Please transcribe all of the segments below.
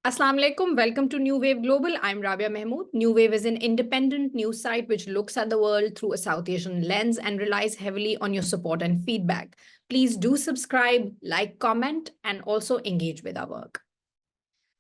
Assalamu alaikum. Welcome to New Wave Global. I'm Rabia Mehmood. New Wave is an independent news site which looks at the world through a South Asian lens and relies heavily on your support and feedback. Please do subscribe, like, comment, and also engage with our work.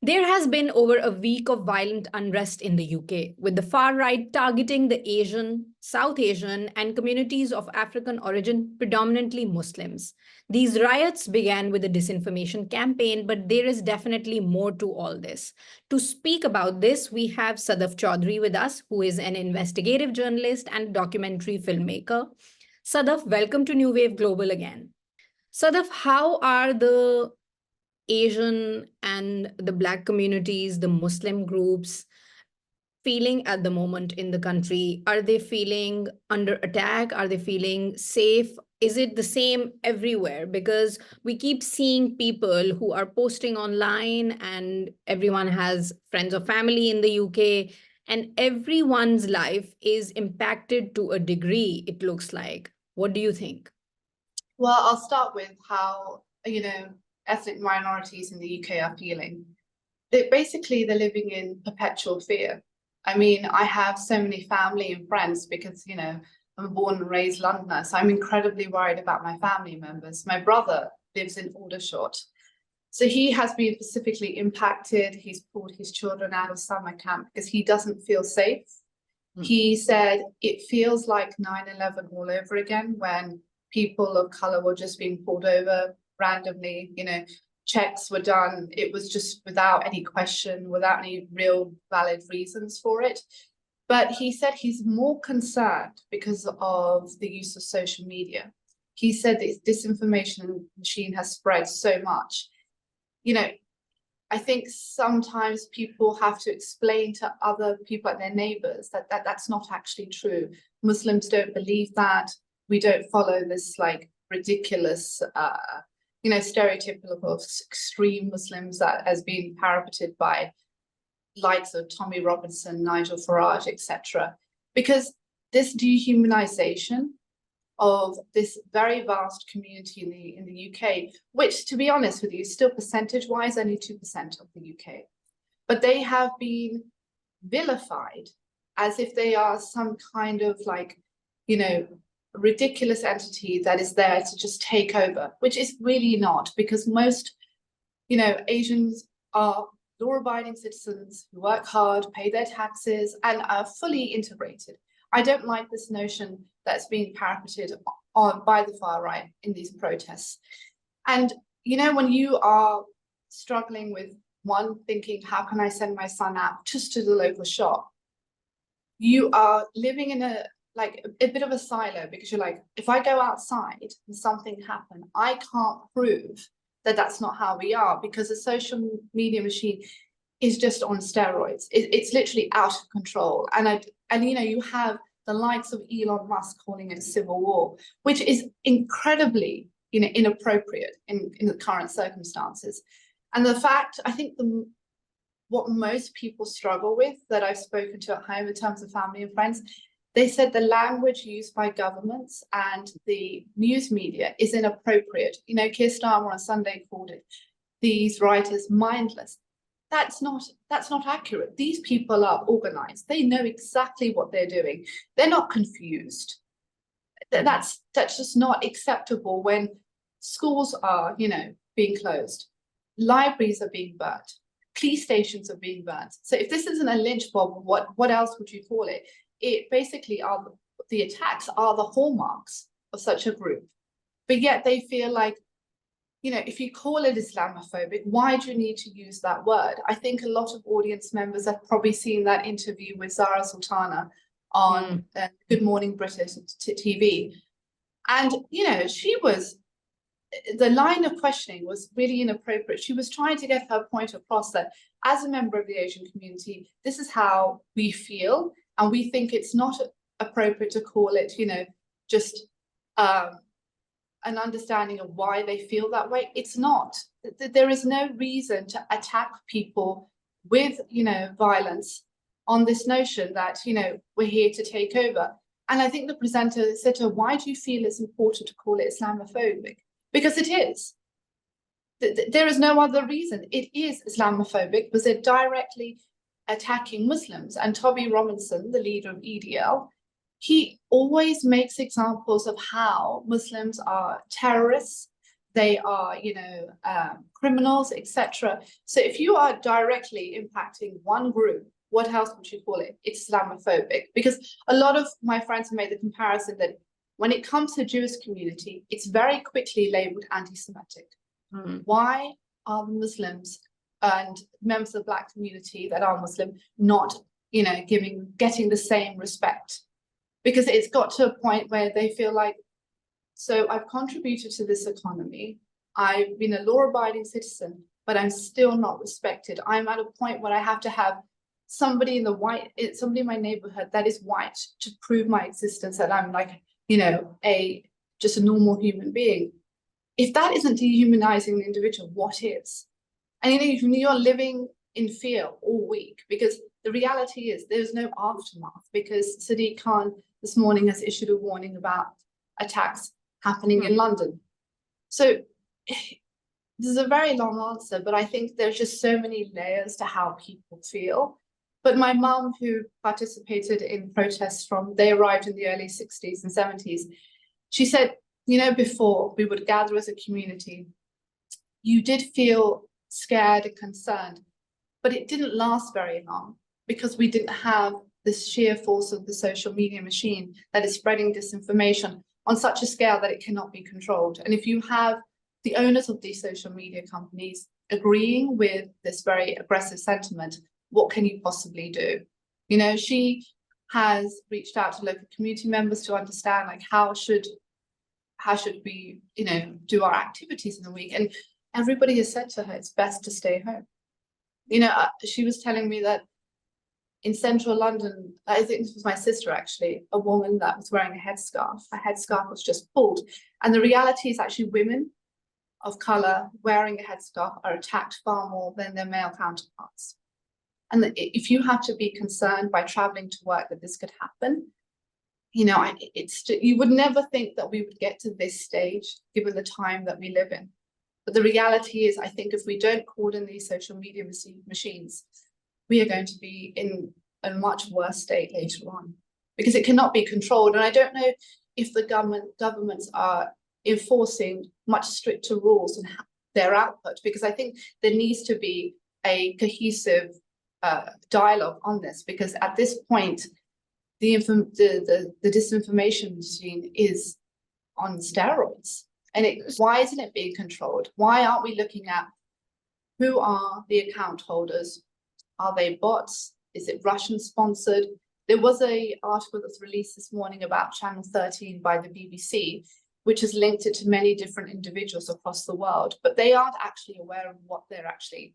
There has been over a week of violent unrest in the UK, with the far right targeting the Asian, South Asian, and communities of African origin, predominantly Muslims. These riots began with a disinformation campaign, but there is definitely more to all this. To speak about this, we have Suddaf Chaudry with us, who is an investigative journalist and documentary filmmaker. Suddaf, welcome to New Wave Global again. Suddaf, how are the Asian and the Black communities, the Muslim groups feeling at the moment in the country? Are they feeling under attack? Are they feeling safe? Is it the same everywhere? Because we keep seeing people who are posting online, and everyone has friends or family in the UK, and everyone's life is impacted to a degree, it looks like. What do you think? Well, I'll start with how, ethnic minorities in the UK are feeling. They're living in perpetual fear. I mean, I have so many family and friends because, I'm a born and raised Londoner, so I'm incredibly worried about my family members. My brother lives in Aldershot, so he has been specifically impacted. He's pulled his children out of summer camp because he doesn't feel safe. He said it feels like 9/11 all over again, when people of color were just being pulled over randomly, checks were done. It was just without any question, without any real valid reasons for it. But he said he's more concerned because of the use of social media. He said this disinformation machine has spread so much. I think sometimes people have to explain to other people, like their neighbors, that that's not actually true. Muslims don't believe that. We don't follow this ridiculous, stereotypical extreme Muslims that has been parroted by likes of Tommy Robinson, Nigel Farage, etc. Because this dehumanization of this very vast community in the UK, which, to be honest with you, is still percentage-wise only 2% of the UK, but they have been vilified as if they are some kind of ridiculous entity that is there to just take over, which is really not, because most, Asians are law-abiding citizens who work hard, pay their taxes, and are fully integrated. I don't like this notion that's being parroted on by the far right in these protests. And, when you are struggling with thinking, how can I send my son out just to the local shop? You are living in a bit of a silo, because you're like, if I go outside and something happened, I can't prove that that's not how we are, because the social media machine is just on steroids. It's literally out of control. And you have the likes of Elon Musk calling it civil war, which is incredibly inappropriate in the current circumstances. And the fact, I think what most people struggle with that I've spoken to at home in terms of family and friends, they said the language used by governments and the news media is inappropriate. Keir Starmer on Sunday called it, these writers, mindless. That's not accurate. These people are organized. They know exactly what they're doing. They're not confused. That's just not acceptable when schools are, being closed. Libraries are being burnt. Police stations are being burnt. So if this isn't a lynch mob, what else would you call it? It basically the attacks are the hallmarks of such a group. But yet they feel like, if you call it Islamophobic, why do you need to use that word? I think a lot of audience members have probably seen that interview with Zarah Sultana on Good Morning British TV. And, the line of questioning was really inappropriate. She was trying to get her point across that as a member of the Asian community, this is how we feel. And we think it's not appropriate to call it, just an understanding of why they feel that way. It's not. There is no reason to attack people with, violence on this notion that, we're here to take over. And I think the presenter said to her, why do you feel it's important to call it Islamophobic? Because it is. There is no other reason. It is Islamophobic because they're directly attacking Muslims. And Toby Robinson, the leader of EDL, he always makes examples of how Muslims are terrorists, they are, criminals, etc. So if you are directly impacting one group, what else would you call it? It's Islamophobic. Because a lot of my friends have made the comparison that when it comes to Jewish community, it's very quickly labeled anti-Semitic. Why are the Muslims and members of the Black community that are Muslim not, getting the same respect? Because it's got to a point where they feel like, so I've contributed to this economy, I've been a law-abiding citizen, but I'm still not respected. I'm at a point where I have to have somebody in my neighborhood that is white to prove my existence, that I'm like, just a normal human being. If that isn't dehumanizing an individual, what is? And you're living in fear all week, because the reality is there's no aftermath, because Sadiq Khan this morning has issued a warning about attacks happening in London. So this is a very long answer, but I think there's just so many layers to how people feel. But my mum, who participated in protests they arrived in the early 60s and 70s, she said, before we would gather as a community, you did feel scared and concerned, but it didn't last very long because we didn't have this sheer force of the social media machine that is spreading disinformation on such a scale that it cannot be controlled. And if you have the owners of these social media companies agreeing with this very aggressive sentiment, what can you possibly do? She has reached out to local community members to understand, like, how should we, do our activities in the week? And everybody has said to her, it's best to stay home. She was telling me that in central London, I think this was my sister actually, a woman that was wearing a headscarf. Her headscarf was just pulled. And the reality is actually women of color wearing a headscarf are attacked far more than their male counterparts. And if you have to be concerned by traveling to work that this could happen, you would never think that we would get to this stage given the time that we live in. But the reality is, I think if we don't cordon these social media machines, we are going to be in a much worse state later on, because it cannot be controlled. And I don't know if the governments are enforcing much stricter rules on their output, because I think there needs to be a cohesive dialogue on this, because at this point, the disinformation machine is on steroids. And why isn't it being controlled? Why aren't we looking at who are the account holders? Are they bots? Is it Russian sponsored? There was an article that's released this morning about Channel 13 by the BBC, which has linked it to many different individuals across the world, but they aren't actually aware of what they're actually,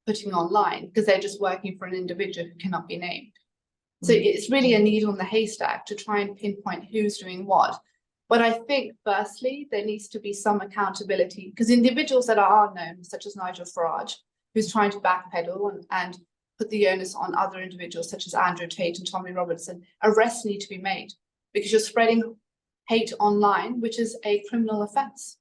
putting online, because they're just working for an individual who cannot be named. So it's really a needle in the haystack to try and pinpoint who's doing what. But I think, firstly, there needs to be some accountability, because individuals that are known, such as Nigel Farage, who's trying to backpedal and put the onus on other individuals, such as Andrew Tate and Tommy Robinson, arrests need to be made, because you're spreading hate online, which is a criminal offense.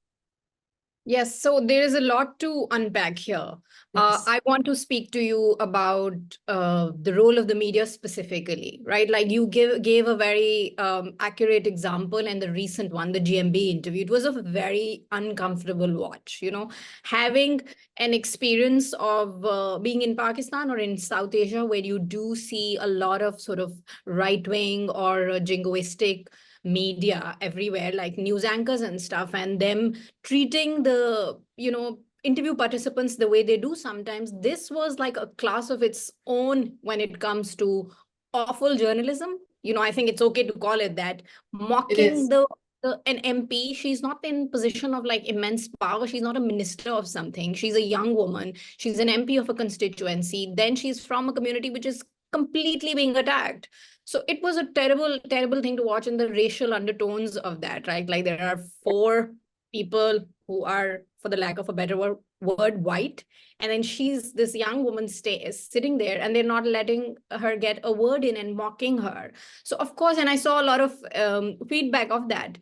Yes, so there is a lot to unpack here. Yes. I want to speak to you about the role of the media specifically, right? Like you gave a very accurate example, and the recent one, the GMB interview, it was a very uncomfortable watch, having an experience of being in Pakistan or in South Asia, where you do see a lot of sort of right-wing or jingoistic media everywhere, like news anchors and stuff, and them treating the interview participants the way they do sometimes. This was like a class of its own when it comes to awful journalism. I think it's okay to call it that. Mocking an MP. She's not in position of like immense power. She's not a minister of something. She's a young woman. She's an MP of a constituency. Then she's from a community which is completely being attacked. So it was a terrible, terrible thing to watch, in the racial undertones of that, right? Like there are 4 people who are, for the lack of a better word, white. And then she's this young woman sitting there, and they're not letting her get a word in and mocking her. So of course, and I saw a lot of feedback of that.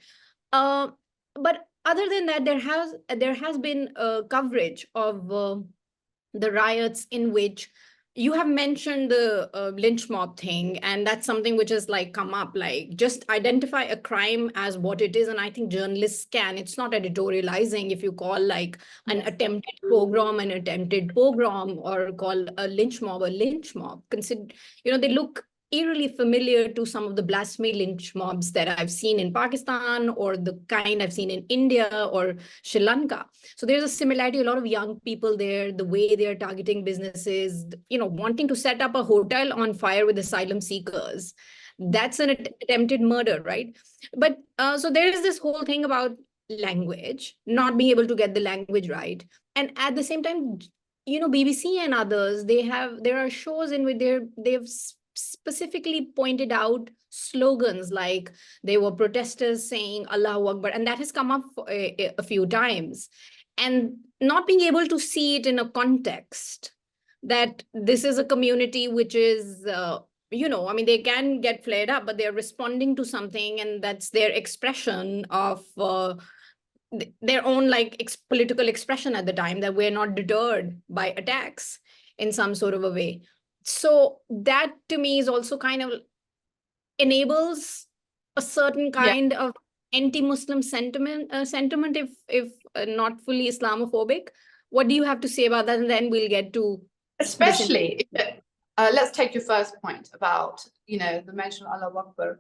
But other than that, there has been coverage of the riots in which you have mentioned the lynch mob thing, and that's something which has like come up, like just identify a crime as what it is. And I think journalists can, it's not editorializing if you call like an Yes. attempted pogrom, or call a lynch mob a lynch mob. Consider, they look eerily familiar to some of the blasphemy lynch mobs that I've seen in Pakistan, or the kind I've seen in India or Sri Lanka. So there's a similarity, a lot of young people there, the way they're targeting businesses, wanting to set up a hotel on fire with asylum seekers. That's an attempted murder, right? But so there is this whole thing about language, not being able to get the language right. And at the same time, BBC and others, there are shows in which they've specifically pointed out slogans, like they were protesters saying Allahu Akbar, and that has come up a few times. And not being able to see it in a context that this is a community which is, I mean, they can get flared up, but they're responding to something, and that's their expression of their own like political expression at the time, that we're not deterred by attacks in some sort of a way. So that to me is also kind of enables a certain Yeah, kind of anti-Muslim sentiment, if not fully Islamophobic. What do you have to say about that? And then we'll get to especially, let's take your first point about, the mention of Allah Akbar.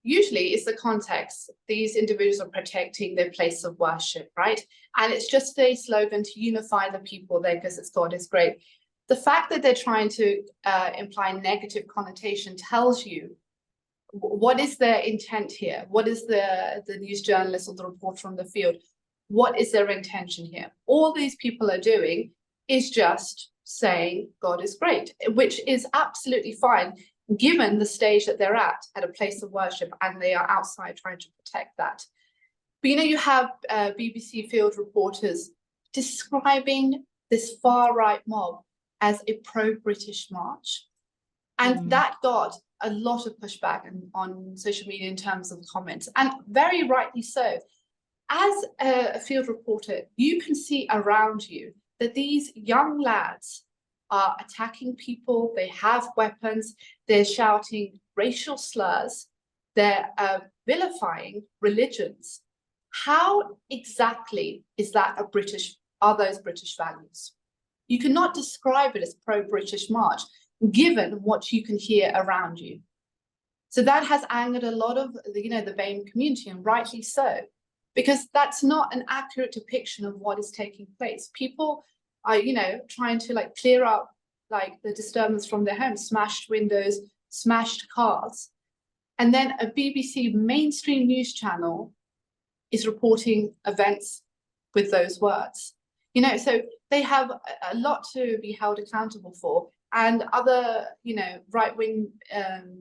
Usually it's the context. These individuals are protecting their place of worship, right? And it's just a slogan to unify the people there because it's God is great. The fact that they're trying to imply negative connotation tells you what is their intent here? What is the news journalist or the reporter from the field? What is their intention here? All these people are doing is just saying God is great, which is absolutely fine, given the stage that they're at a place of worship, and they are outside trying to protect that. But you have BBC field reporters describing this far-right mob as a pro-British march. And that got a lot of pushback on social media in terms of comments, and very rightly so. As a field reporter, you can see around you that these young lads are attacking people, they have weapons, they're shouting racial slurs, they're vilifying religions. How exactly is that are those British values? You cannot describe it as pro-British march, given what you can hear around you. So that has angered a lot of the BAME community, and rightly so, because that's not an accurate depiction of what is taking place. People are, trying to like clear up like the disturbance from their homes, smashed windows, smashed cars. And then a BBC mainstream news channel is reporting events with those words. So they have a lot to be held accountable for. And other, right-wing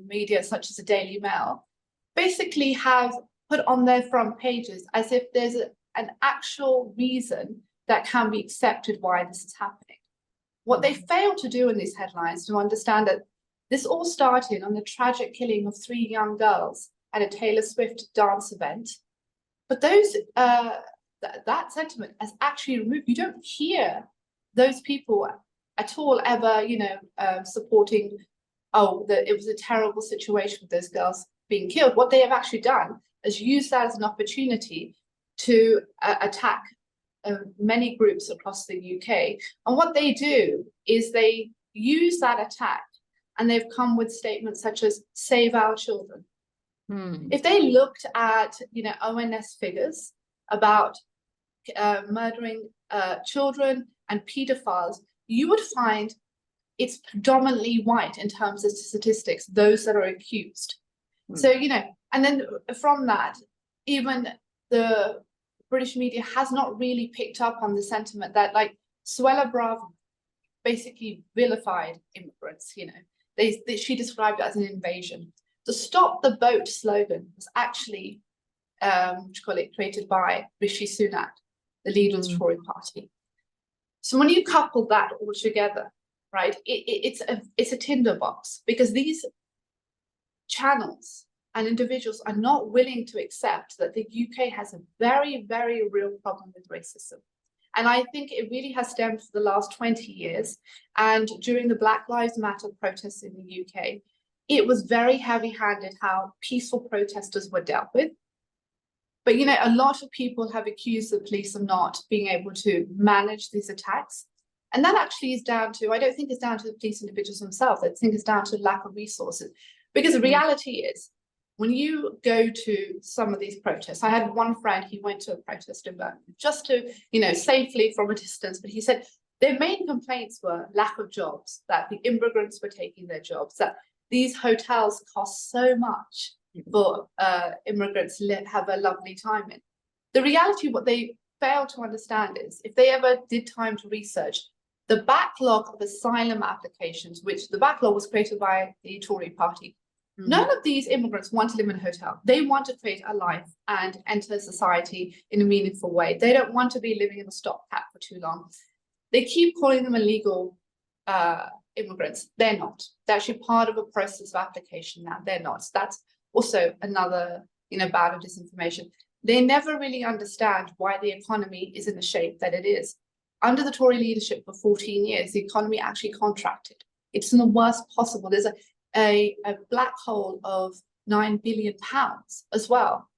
media, such as the Daily Mail, basically have put on their front pages as if there's an actual reason that can be accepted why this is happening. What they fail to do in these headlines to understand that this all started on the tragic killing of 3 young girls at a Taylor Swift dance event. But those that sentiment is actually removed. You don't hear those people at all ever, supporting, it was a terrible situation with those girls being killed. What they have actually done is use that as an opportunity to attack many groups across the UK. And what they do is they use that attack, and they've come with statements such as "save our children." If they looked at, ONS figures about murdering children and paedophiles, you would find it's predominantly white in terms of statistics, those that are accused. So, and then from that, even the British media has not really picked up on the sentiment that, like, Suella Bravo basically vilified immigrants. She described it as an invasion. The "Stop the Boat" slogan was actually created by Rishi Sunak, the leader of the Tory party. So when you couple that all together, right, it's a tinderbox, because these channels and individuals are not willing to accept that the UK has a very, very real problem with racism. And I think it really has stemmed for the last 20 years. And during the Black Lives Matter protests in the UK, it was very heavy-handed how peaceful protesters were dealt with. But, you know, a lot of people have accused the police of not being able to manage these attacks. And that actually is down to, I don't think it's down to the police individuals themselves. I think it's down to lack of resources. Because the reality is, when you go to some of these protests, I had one friend, he went to a protest in Birmingham just to, you know, safely from a distance, but he said their main complaints were lack of jobs, that the immigrants were taking their jobs, that these hotels cost so much for immigrants to have a lovely time in. The reality, what they fail to understand is, if they ever did time to research, the backlog of asylum applications, which the backlog was created by the Tory party, none of these immigrants want to live in a hotel. They want to create a life and enter society in a meaningful way. They don't want to be living in a stopgap for too long. They keep calling them illegal immigrants. They're not. They're actually part of a process of application now. They're not. So that's also another, you know, bout of disinformation. They never really understand why the economy is in the shape that it is. Under the Tory leadership for 14 years, the economy actually contracted. It's in the worst possible. There's a black hole of £9 billion as well.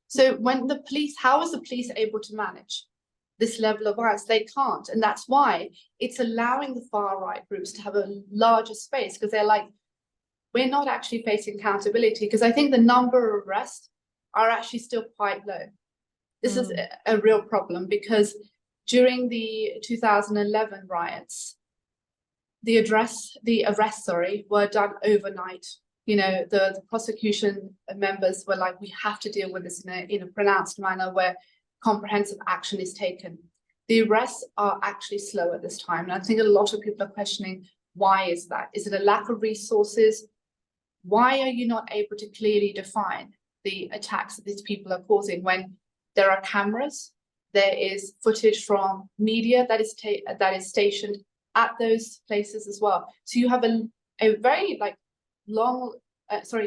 So when the police, how is the police able to manage this level of violence? They can't. And that's why it's allowing the far right groups to have a larger space, because they're like, we're not actually facing accountability, because I think the number of arrests are actually still quite low. This is a real problem, because during the 2011 riots, the arrests were done overnight. You know, the prosecution members were like, we have to deal with this in a pronounced manner where comprehensive action is taken. The arrests are actually slow at this time. And I think a lot of people are questioning, why is that? Is it a lack of resources? Why are you not able to clearly define the attacks that these people are causing when there are cameras, there is footage from media that is stationed at those places as well? So you have a very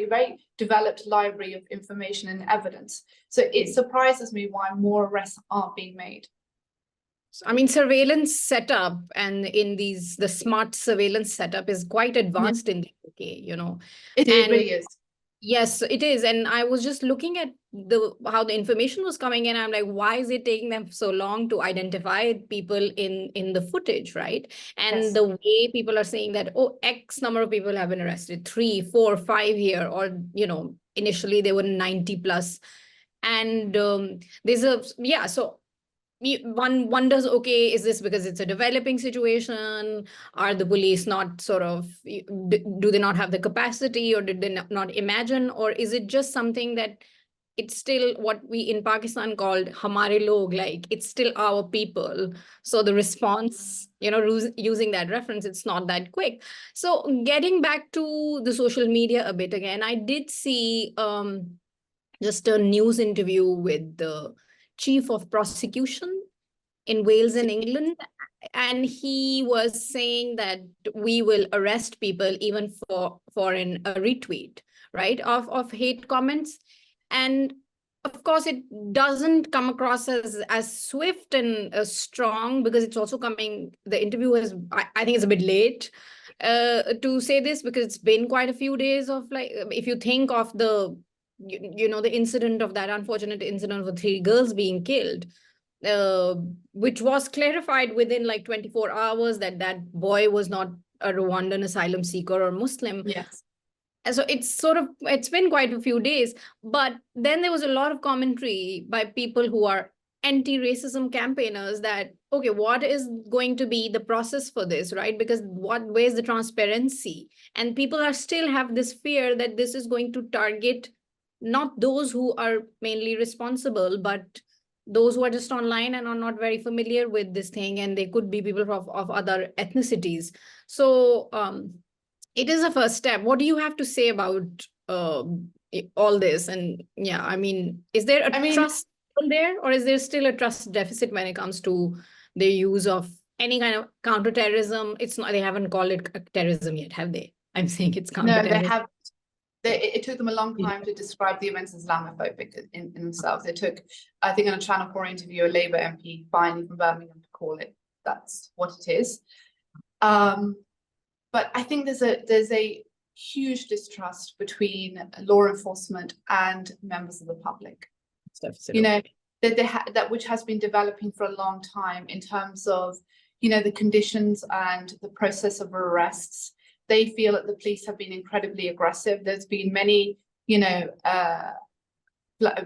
very developed library of information and evidence. So it surprises me why more arrests aren't being made. I mean, surveillance setup and the smart surveillance setup is quite advanced in the UK, you know. It really is. Yes, it is. And I was just looking at how the information was coming in. I'm like, why is it taking them so long to identify people in the footage, right? And the way people are saying that, oh, X number of people have been arrested, 3, 4, 5 here, or, you know, initially they were 90 plus. And there's so one wonders, okay, is this because it's a developing situation? Are the police not sort of, do they not have the capacity, or did they not imagine? Or is it just something that it's still what we in Pakistan called hamare log, like it's still our people. So the response, you know, using that reference, it's not that quick. So getting back to the social media a bit again, I did see just a news interview with the chief of prosecution in Wales and England. And he was saying that we will arrest people even for a retweet, right, of hate comments. And of course, it doesn't come across as swift and strong, because it's also coming, the interview is, I think it's a bit late to say this, because it's been quite a few days of, like, if you think of the, you know, the incident of that unfortunate incident of the 3 girls being killed, which was clarified within like 24 hours that boy was not a Rwandan asylum seeker or Muslim. Yes. And so it's been quite a few days, but then there was a lot of commentary by people who are anti-racism campaigners that, okay, what is going to be the process for this, right? Because where's the transparency? And people are still have this fear that this is going to target not those who are mainly responsible, but those who are just online and are not very familiar with this thing, and they could be people of other ethnicities. So it is a first step. What do you have to say about all this? And yeah, I mean, is there a trust there, or is there still a trust deficit when it comes to the use of any kind of counterterrorism? It's not, they haven't called it terrorism yet, have they? I'm saying it's counterterrorism. No, it took them a long time to describe the events as Islamophobic in themselves. It took, I think, in a Channel 4 interview, a Labour MP finally from Birmingham to call it. That's what it is. But I think there's a huge distrust between law enforcement and members of the public. You know, that which has been developing for a long time in terms of, you know, the conditions and the process of arrests. They feel that the police have been incredibly aggressive. There's been many, you know,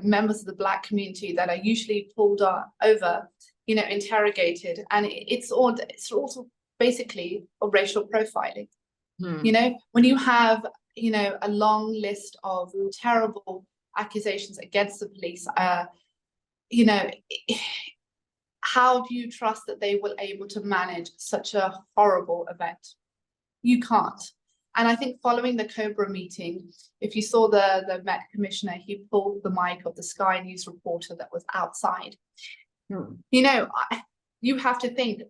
members of the Black community that are usually pulled over, you know, interrogated, and it's also basically a racial profiling. You know, when you have, you know, a long list of terrible accusations against the police, you know, how do you trust that they will able to manage such a horrible event? You can't. And I think following the Cobra meeting, if you saw the Met Commissioner, he pulled the mic of the Sky News reporter that was outside. You know, you have to think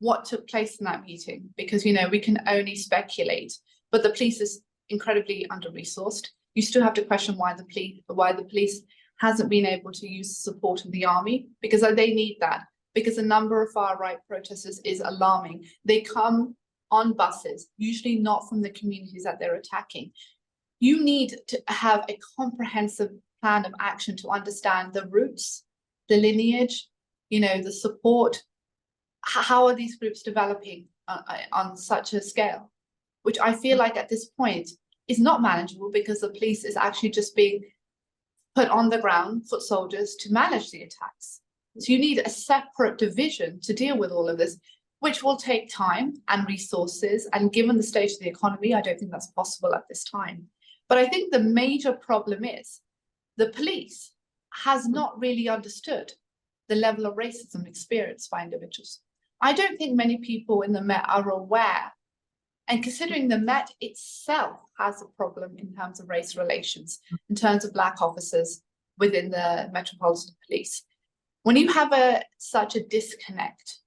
what took place in that meeting, because, you know, we can only speculate, but the police is incredibly under-resourced. You still have to question why the police hasn't been able to use the support of the army, because they need that, because the number of far-right protesters is alarming. They come on buses, usually not from the communities that they're attacking. You need to have a comprehensive plan of action to understand the roots, the lineage, you know, the support. How are these groups developing on such a scale, which I feel like at this point is not manageable, because the police is actually just being put on the ground, foot soldiers, to manage the attacks. So you need a separate division to deal with all of this, which will take time and resources. And given the state of the economy, I don't think that's possible at this time. But I think the major problem is the police has not really understood the level of racism experienced by individuals. I don't think many people in the Met are aware, and considering the Met itself has a problem in terms of race relations, in terms of Black officers within the Metropolitan Police. When you have such a disconnect,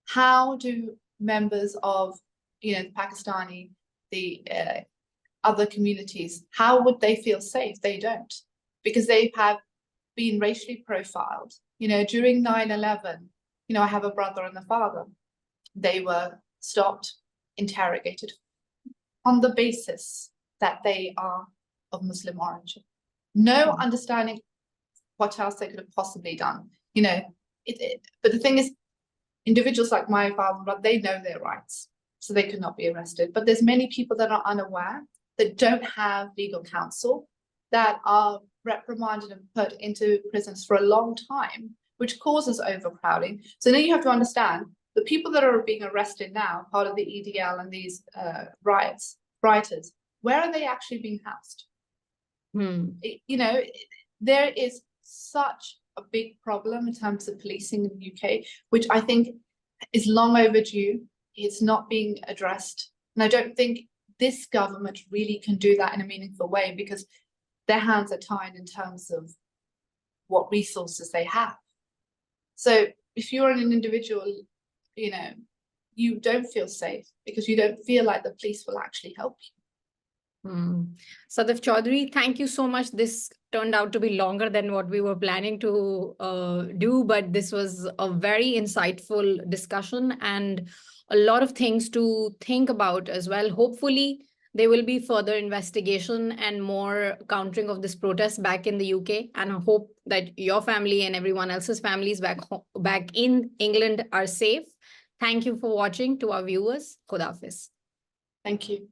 how do members of, you know, the Pakistani, the other communities, how would they feel safe? They don't, because they have been racially profiled. You know, during 9/11, you know, I have a brother and a father. They were stopped, interrogated on the basis that they are of Muslim origin. No understanding what else they could have possibly done. You know, but the thing is, individuals like my father and brother, they know their rights, so they could not be arrested. But there's many people that are unaware, that don't have legal counsel, that are reprimanded and put into prisons for a long time, which causes overcrowding. So now you have to understand, the people that are being arrested now, part of the EDL and these rioters, where are they actually being housed? You know, there is such a big problem in terms of policing in the UK, which I think is long overdue. It's not being addressed. And I don't think this government really can do that in a meaningful way, because their hands are tied in terms of what resources they have. So if you're an individual, you know, you don't feel safe because you don't feel like the police will actually help you. Suddaf Chaudry, thank you so much. This turned out to be longer than what we were planning to do, but this was a very insightful discussion and a lot of things to think about as well. Hopefully, there will be further investigation and more countering of this protest back in the UK. And I hope that your family and everyone else's families back in England are safe. Thank you for watching. To our viewers, Khuda Hafiz. Thank you.